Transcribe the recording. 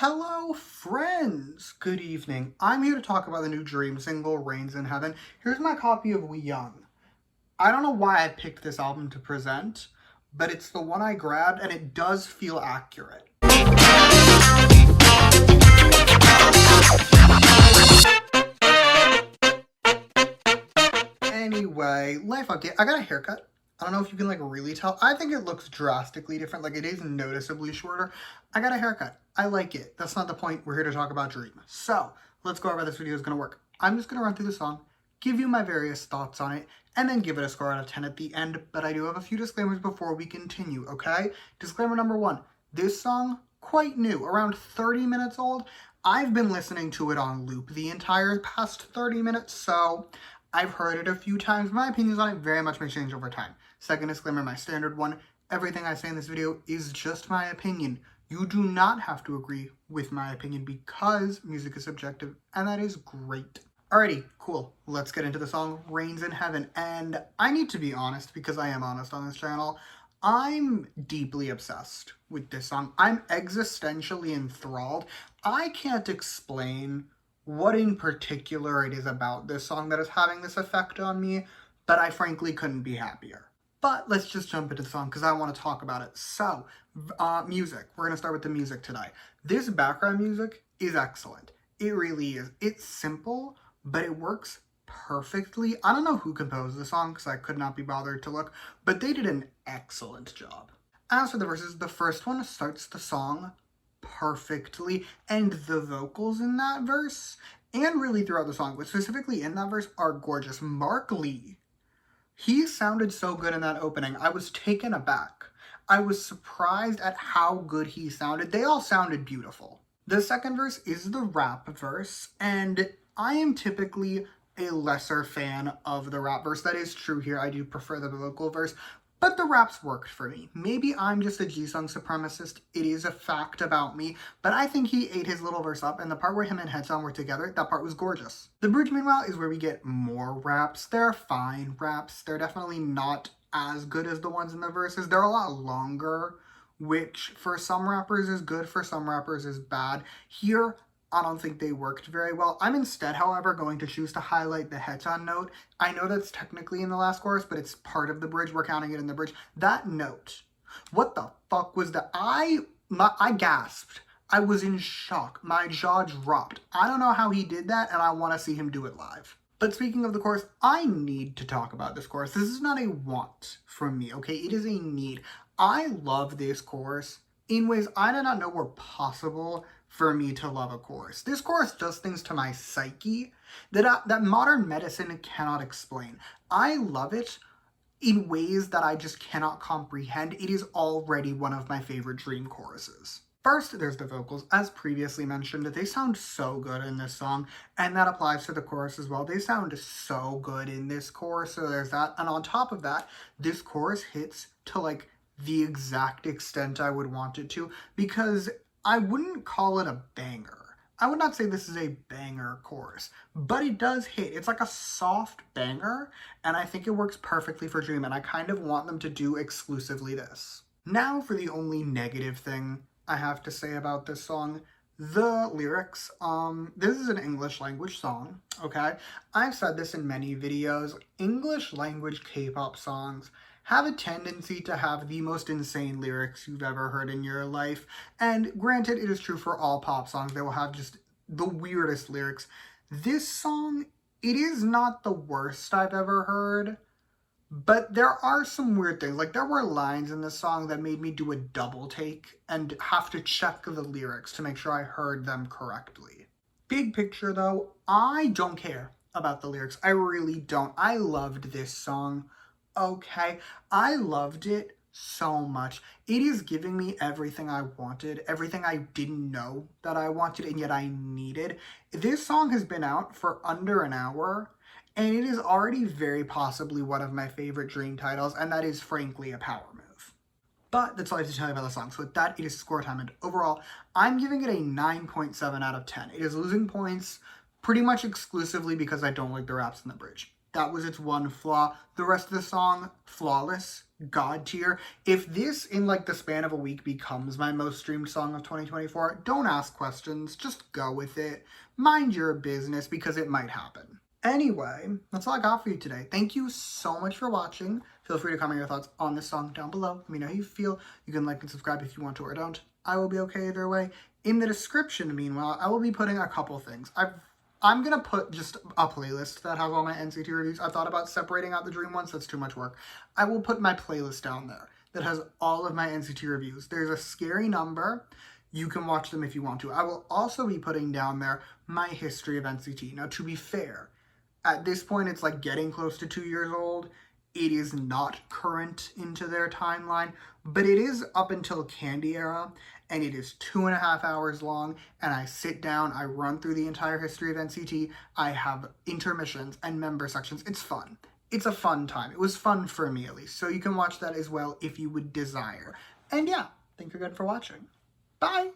Hello friends! Good evening. I'm here to talk about the new Dream single, Rains in Heaven. Here's my copy of We Young. I don't know why I picked this album to present, but it's the one I grabbed and it does feel accurate. Anyway, life update. I got a haircut. I don't know if you can really tell. I think it looks drastically different. It is noticeably shorter. I got a haircut. I like it. That's not the point. We're here to talk about Dream. So let's go over how this video is going to work. I'm just going to run through the song, give you my various thoughts on it, and then give it a score out of 10 at the end. But I do have a few disclaimers before we continue, okay? Disclaimer number one, this song, quite new, around 30 minutes old. I've been listening to it on loop the entire past 30 minutes, so I've heard it a few times. My opinions on it very much may change over time. Second disclaimer, my standard one, everything I say in this video is just my opinion. You do not have to agree with my opinion because music is subjective, and that is great. Alrighty, cool. Let's get into the song Rains in Heaven. And I need to be honest, because I am honest on this channel, I'm deeply obsessed with this song. I'm existentially enthralled. I can't explain what in particular it is about this song that is having this effect on me, but I frankly couldn't be happier. But let's just jump into the song because I want to talk about it. So, music. We're going to start with the music today. This background music is excellent. It really is. It's simple, but it works perfectly. I don't know who composed the song because I could not be bothered to look, but they did an excellent job. As for the verses, the first one starts the song perfectly, and the vocals in that verse, and really throughout the song, but specifically in that verse, are gorgeous. Mark Lee, he sounded so good in that opening. I was taken aback. I was surprised at how good he sounded. They all sounded beautiful. The second verse is the rap verse, and I am typically a lesser fan of the rap verse. That is true here. I do prefer the vocal verse, but the raps worked for me. Maybe I'm just a Jisung supremacist. It is a fact about me, but I think he ate his little verse up, and the part where him and Haechan were together, that part was gorgeous. The bridge, meanwhile, is where we get more raps. They're fine raps. They're definitely not as good as the ones in the verses. They're a lot longer, which for some rappers is good, for some rappers is bad. Here, I don't think they worked very well. I'm instead, however, going to choose to highlight the Haechan note. I know that's technically in the last chorus, but it's part of the bridge. We're counting it in the bridge. That note, what the fuck was that? I gasped. I was in shock. My jaw dropped. I don't know how he did that, and I want to see him do it live. But speaking of the chorus, I need to talk about this chorus. This is not a want from me, okay? It is a need. I love this chorus in ways I did not know were possible for me to love a chorus. This chorus does things to my psyche that modern medicine cannot explain. I love it in ways that I just cannot comprehend. It is already one of my favorite Dream choruses. First, there's the vocals. As previously mentioned, they sound so good in this song, and that applies to the chorus as well. They sound so good in this chorus, so there's that. And on top of that, this chorus hits to the exact extent I would want it to, because I wouldn't call it a banger. I would not say this is a banger chorus, but it does hit. It's like a soft banger, and I think it works perfectly for Dream, and I kind of want them to do exclusively this. Now for the only negative thing I have to say about this song, the lyrics. This is an English language song, okay? I've said this in many videos. English language K-pop songs have a tendency to have the most insane lyrics you've ever heard in your life. And granted, it is true for all pop songs. They will have just the weirdest lyrics. This song, it is not the worst I've ever heard, but there are some weird things. There were lines in this song that made me do a double take and have to check the lyrics to make sure I heard them correctly. Big picture though, I don't care about the lyrics. I really don't. I loved this song. Okay, I loved it so much. It is giving me everything I wanted, everything I didn't know that I wanted and yet I needed. This song has been out for under an hour, and it is already very possibly one of my favorite Dream titles, and that is frankly a power move. But that's all I have to tell you about the song. So with that, it is score time, and overall, I'm giving it a 9.7 out of 10. It is losing points pretty much exclusively because I don't like the raps in the bridge. That was its one flaw. The rest of the song, flawless. god tier. If this in like the span of a week becomes my most streamed song of 2024, don't ask questions, just go with it. Mind your business, because it might happen. Anyway, that's all I got for you today. Thank you so much for watching. Feel free to comment your thoughts on this song down below. Let me know how you feel. You can like and subscribe if you want to or don't. I will be okay either way. In the description, meanwhile, I will be putting a couple things. I'm going to put just a playlist that has all my NCT reviews. I thought about separating out the Dream ones. That's too much work. I will put my playlist down there that has all of my NCT reviews. There's a scary number. You can watch them if you want to. I will also be putting down there my history of NCT. Now, to be fair, at this point, it's like getting close to 2 years old. It is not current into their timeline, but it is up until Candy era, and it is 2.5 hours long, and I sit down, I run through the entire history of NCT, I have intermissions and member sections. It's fun. It's a fun time. It was fun for me, at least, so you can watch that as well if you would desire. And yeah, thank you again for watching. Bye!